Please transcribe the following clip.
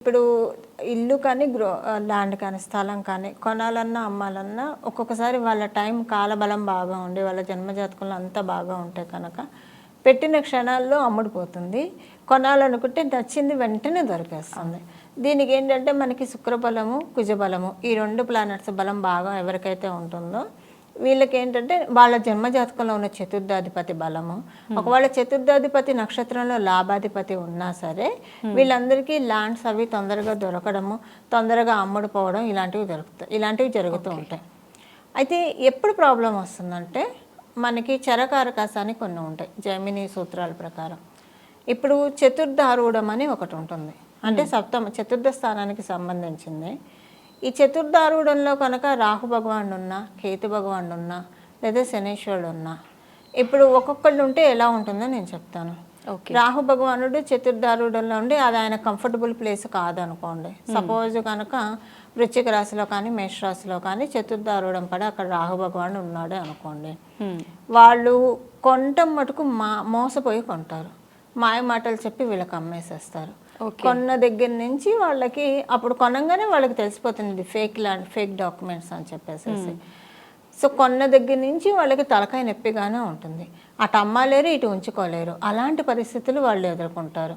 ఇప్పుడు ఇల్లు కానీ ల్యాండ్ కానీ స్థలం కానీ కొనాలన్నా అమ్మాలన్నా ఒక్కొక్కసారి వాళ్ళ టైం కాలబలం బాగా ఉండి వాళ్ళ జన్మజాతకంలో అంతా బాగా ఉంటే కనుక పెట్టిన క్షణాల్లో అమ్ముడుపోతుంది. కొనాలనుకుంటే నచ్చింది వెంటనే దొరికేస్తుంది. దీనికి ఏంటంటే మనకి శుక్రబలము కుజబలము ఈ 2 ప్లానెట్స్ బలం బాగా ఎవరికైతే ఉంటుందో వీళ్ళకి ఏంటంటే వాళ్ళ జన్మజాతకంలో ఉన్న చతుర్థాధిపతి బలము, ఒకవేళ చతుర్థాధిపతి నక్షత్రంలో లాభాధిపతి ఉన్నా సరే వీళ్ళందరికీ ల్యాండ్స్ అవి తొందరగా దొరకడము, తొందరగా అమ్ముడుపోవడం ఇలాంటివి జరుగుతూ ఉంటాయి. అయితే ఎప్పుడు ప్రాబ్లం వస్తుందంటే మనకి చరకారకాసాన్ని కొన్ని ఉంటాయి జైమిని సూత్రాల ప్రకారం. ఇప్పుడు చతుర్థారూఢం అని ఒకటి ఉంటుంది, అంటే చతుర్థ స్థానానికి సంబంధించింది. ఈ చతుర్థారూఢంలో కనుక రాహు భగవానుడు ఉన్నా, కేతు భగవానుడు ఉన్నా, లేదా శనీశ్వరుడు ఉన్నా, ఇప్పుడు ఒక్కొక్కళ్ళు ఉంటే ఎలా ఉంటుందో నేను చెప్తాను. రాహు భగవానుడు చతుర్థారూఢంలో ఉండి అది ఆయన కంఫర్టబుల్ ప్లేస్ కాదనుకోండి. సపోజ్ కనుక వృశ్చిక రాశిలో కానీ మేషరాశిలో కానీ చతుర్థారూఢం పడి అక్కడ రాహు భగవానుడు ఉన్నాడు అనుకోండి, వాళ్ళు కొంటం మటుకు మోసపోయి కొంటారు, మాయ మాటలు చెప్పి వీళ్ళకి అమ్మేసేస్తారు. కొన్న దగ్గర నుంచి వాళ్ళకి అప్పుడు కొనంగానే వాళ్ళకి తెలిసిపోతుంది ఫేక్ డాక్యుమెంట్స్ అని చెప్పేసి. సో కొన్న దగ్గర నుంచి వాళ్ళకి తలకాయ నొప్పిగానే ఉంటుంది. అటు అమ్మలేరు, ఇటు ఉంచుకోలేరు. అలాంటి పరిస్థితులు వాళ్ళు ఎదుర్కొంటారు.